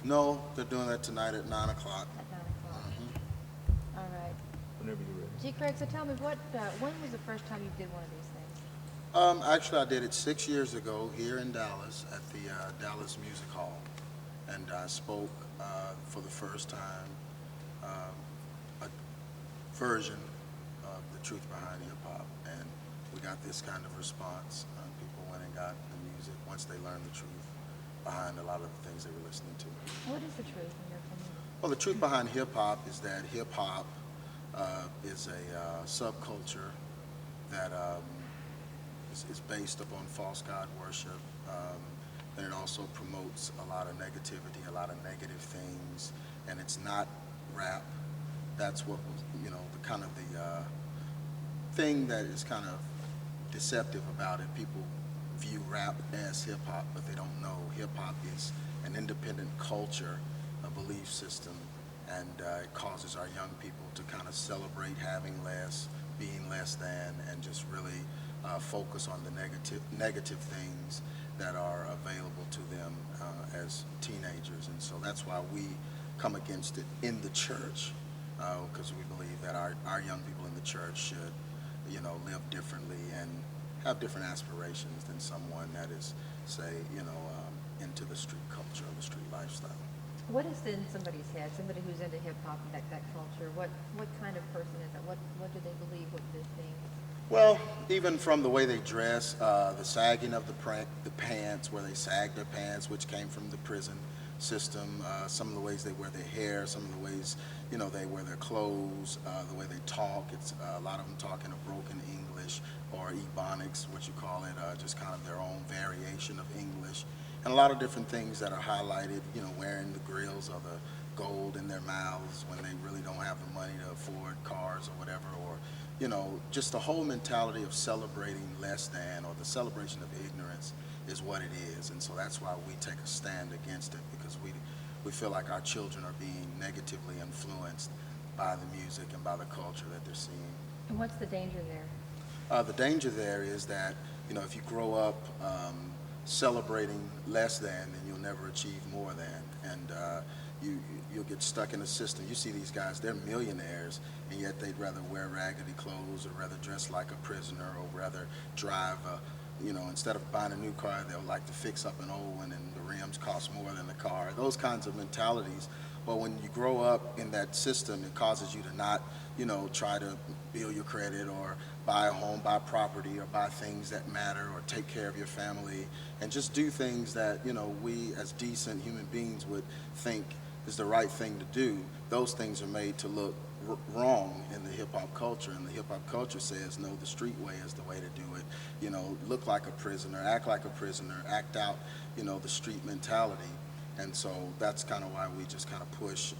No, they're doing that tonight at 9 o'clock. At 9 o'clock. All right. Whenever you're ready. Gee, Craig, so tell me, when was the first time you did one of these things? Actually, I did it 6 years ago here in Dallas at the Dallas Music Hall, and I spoke for the first time a version of the truth behind hip hop, and we got this kind of response. People went and got the music once they learned the truth behind a lot of the things they were listening to. What is the truth in your opinion? Well, the truth behind hip hop is that hip hop is a subculture that is based upon false god worship, and it also promotes a lot of negativity, a lot of negative things, and it's not rap. That's what was, the kind of the thing that is kind of deceptive about it. People view rap as hip hop, but they don't know hip hop is an independent culture, a belief system, and it causes our young people to kind of celebrate having less, being less than, and just really focus on the negative things that are available to them as teenagers. And so that's why we come against it in the church, because we believe that our young people in the church should, live differently and have different aspirations than someone that is, say, into the street culture or the street lifestyle. What is in somebody's head, somebody who's into hip hop and that culture? What kind of person is it? What do they believe what this thing? Well, even from the way they dress, the sagging of the pants, where they sag their pants, which came from the prison system, some of the ways they wear their hair, some of the ways, they wear their clothes, the way they talk. It's a lot of them talking a broken English or Ebonics, what you call it, just kind of their own variation of English. And a lot of different things that are highlighted, wearing the grills or the gold in their mouths when they really don't have the money to afford cars or whatever, or, just the whole mentality of celebrating less than, or the celebration of ignorance is what it is. And so that's why we take a stand against it, because we feel like our children are being negatively influenced by the music and by the culture that they're seeing. And what's the danger there? The danger there is that, if you grow up celebrating less than, then you'll never achieve more than, and you'll get stuck in a system. You see these guys, they're millionaires, and yet they'd rather wear raggedy clothes, or rather dress like a prisoner, or rather drive instead of buying a new car, they'll like to fix up an old one, and the rims cost more than the car. Those kinds of mentalities. But when you grow up in that system, it causes you to not, try to build your credit, or buy a home, buy property, or buy things that matter, or take care of your family, and just do things that, we as decent human beings would think is the right thing to do. Those things are made to look wrong in the hip-hop culture, and the hip-hop culture says, no, the street way is the way to do it. Look like a prisoner, act like a prisoner, act out, the street mentality. And so that's kind of why we just kind of push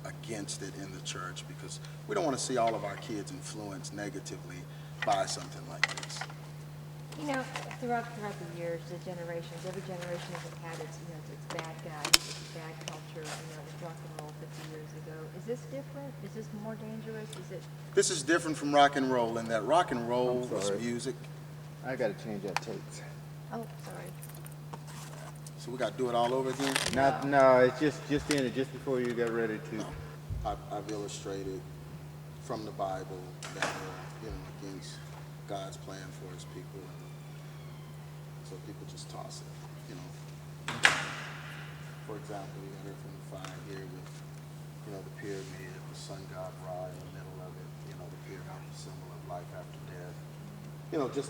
against it in the church, because we don't want to see all of our kids influenced negatively by something like this. Throughout the years, the generations, every generation has had its bad guys, its bad culture. It's rock and roll 50 years ago. Is this different? Is this more dangerous? This is different from rock and roll in that rock and roll was music. I got to change that tape. Oh, sorry. So we got to do it all over again? No, it's just in it, just before you get ready to. I've illustrated from the Bible that we're, against God's plan for his people. So people just toss it, For example, you heard from the fire here with, the pyramid, the sun god Ra in the middle of it, the pyramid, the symbol of life after death. Just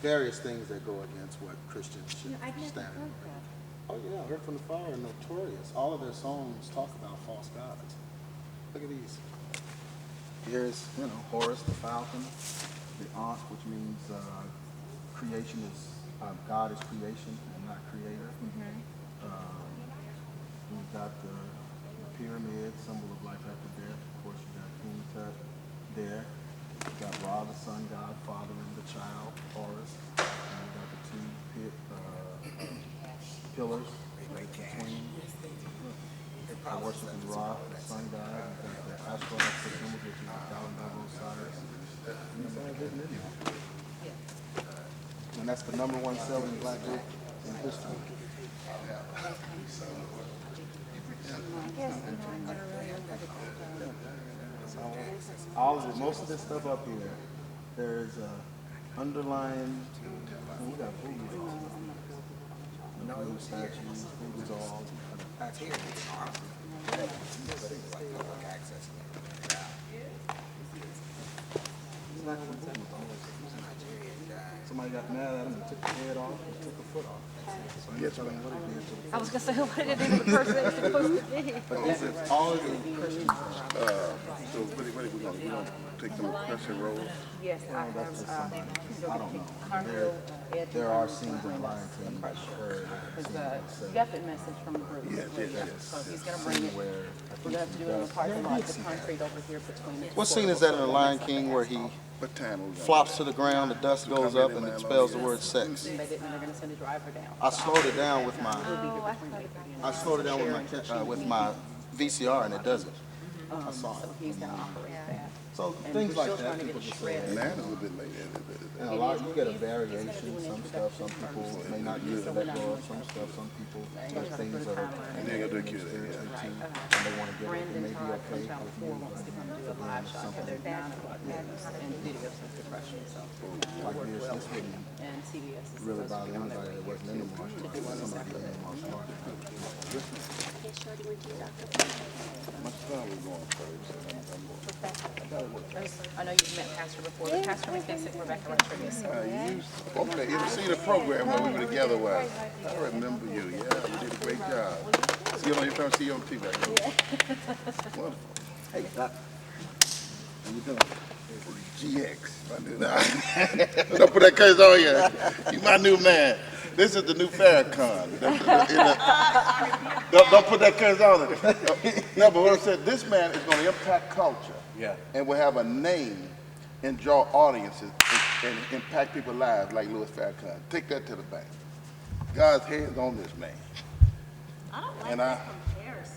various things that go against what Christians should I've never stand heard for. that. Oh yeah, Heard from the Fire are notorious. All of their songs talk about false gods. Look at these. Here's, Horus the falcon, the Ankh, which means creation is, God is creation and not creator. We've got the pyramid, symbol of life after death. Of course, you got King Tut there. We've got Ra, the sun god, father and the child, Horus. And we've got the two pillars between. I worship in Ra, the sun god. We've got the astrological symbol, which is the calendar of Osiris. And it's all written in there. And that's the #1 selling black book in history. guess, you know, I never really looked at it that way. All of it, most of this stuff up here, there's underlying. We got voodoo dolls. Voodoo statues, voodoo dolls. That's here. It's awesome. Like access. It's not even voodoo dolls. Somebody got mad at him and took the head off and took the foot off. So he explained what he did to the I was gonna say, what did it do to the person it was supposed to be? But this is all of the Christian. So what are we gonna take some pressure rolls? Yes, I have, I don't know. Carnival, Ed, There are scenes in Lion King that heard because you got the message from the group. Yes. So he's gonna bring it, where we're gonna have to do it in the parking lot, the concrete over here between the. What scene is that in The Lion King where he What time are we gonna? flops to the ground, the dust goes up, and it spells the word sex? They didn't, they're gonna send a driver down. I slowed it down with my Oh, I thought about I slowed it down with my VCR, and it doesn't. I saw So it. he's gonna operate that. So And things we're like still that, trying to people get it just say. shredded. Man, it's a little bit late. And a lot, you get a variation, some stuff, some people may not use the record, some stuff, some people, there's things that are. And they're gonna do cute, yeah. And they wanna get it, Brandon maybe Todd okay. from Channel 4 wants to come do a live shot for their 9 o'clock news and videos of depression, so I work well This with him. wouldn't And CBS is really supposed to bother be on their anybody that way wasn't in the martial to arts. do one this Somebody in the martial arts. Hey, Shorty, went to your doctor. My son was going first. I know you've met Pastor before, but Pastor McKissick, Rebecca Rodriguez. Okay, you ever seen a program where we were together? Well, I remember you. Yeah, you did a great job. See you on your phone, see you on TV. Wonderful. Hey, Doc. How you doing? GX, my new man. Don't put that curse on you. You my new man. This is the new Farrakhan. Don't put that curse on it. No, but what I said, this man is going to impact culture. Yeah. And will have a name and draw audiences and impact people's lives like Louis Farrakhan. Take that to the bank. God's hands on this man. I don't like And that comparison.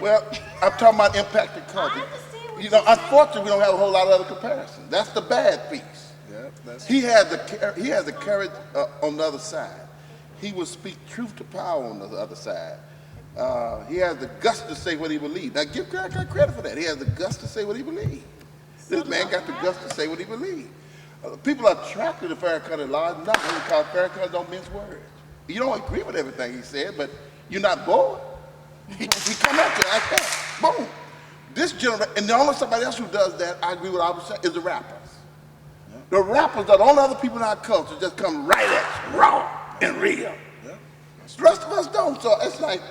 Well, I'm talking about impacting culture. I understand what You know, you're saying. unfortunately, we don't have a whole lot of other comparisons. That's the bad piece. He has the courage on the other side. He will speak truth to power on the other side. He has the guts to say what he believes. Now, give God credit for that. He has the guts to say what he believes. This man got the guts to say what he believes. People are attracted to Farrakhan a lot, not because Farrakhan don't mince words. You don't agree with everything he said, but you're not bored. He come at you like that. Boom. This generation, and the only somebody else who does that, I agree with what I was saying, is the rappers. The rappers are the only other people in our culture just come right at you, raw and real. The rest of us don't. So it's like,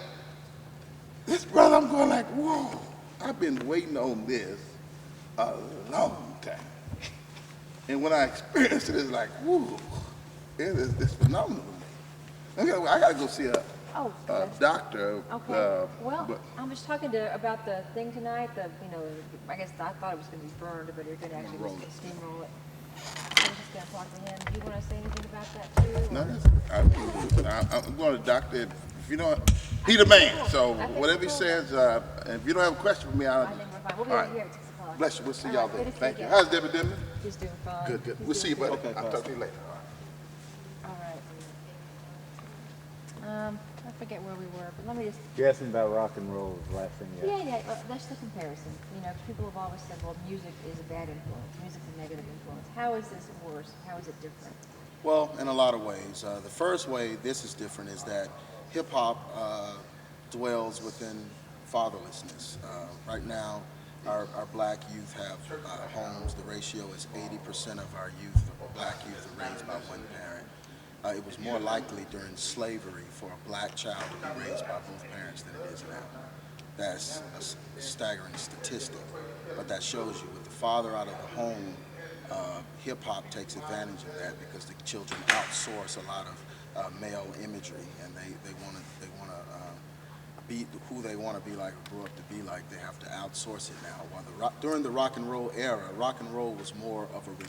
this brother, I'm going like, whoa, I've been waiting on this a long time. And when I experience it, it's like, whoa, it's phenomenal to me. I gotta go see a doctor. Okay, well, but- I'm just talking about the thing tonight, I guess I thought it was gonna be burned, but you're gonna actually just steamroll it. I'm just gonna talk to him. Do you wanna say anything about that too? or- No, I'm going to the doctor. If you know, he the man. So whatever he says, if you don't have a question for me, I'll. I think we're fine. We'll be All right right. here at 6 o'clock. Bless you. We'll see All y'all right, there. good to see Thank you. you. How's Debbie Dimon? He's doing fine. Good, good. He's We'll see you, doing buddy. good. I'll talk to you later. All right. I forget where we were, but let me just, You're asking about rock and roll is the last thing you asked. yeah, that's the comparison. People have always said, well, music is a bad influence, music's a negative influence. How is this worse? How is it different? Well, in a lot of ways. The first way this is different is that hip-hop dwells within fatherlessness. Right now, our black youth have homes. The ratio is 80% of our youth, black youth, are raised by one parent. It was more likely during slavery for a black child to be raised by both parents than it is now. That's a staggering statistic, but that shows you with the father out of the home, hip-hop takes advantage of that because the children outsource a lot of male imagery, and they want to be who they want to be like or grow up to be like. They have to outsource it now. While during the rock and roll era, rock and roll was more of a rebellion.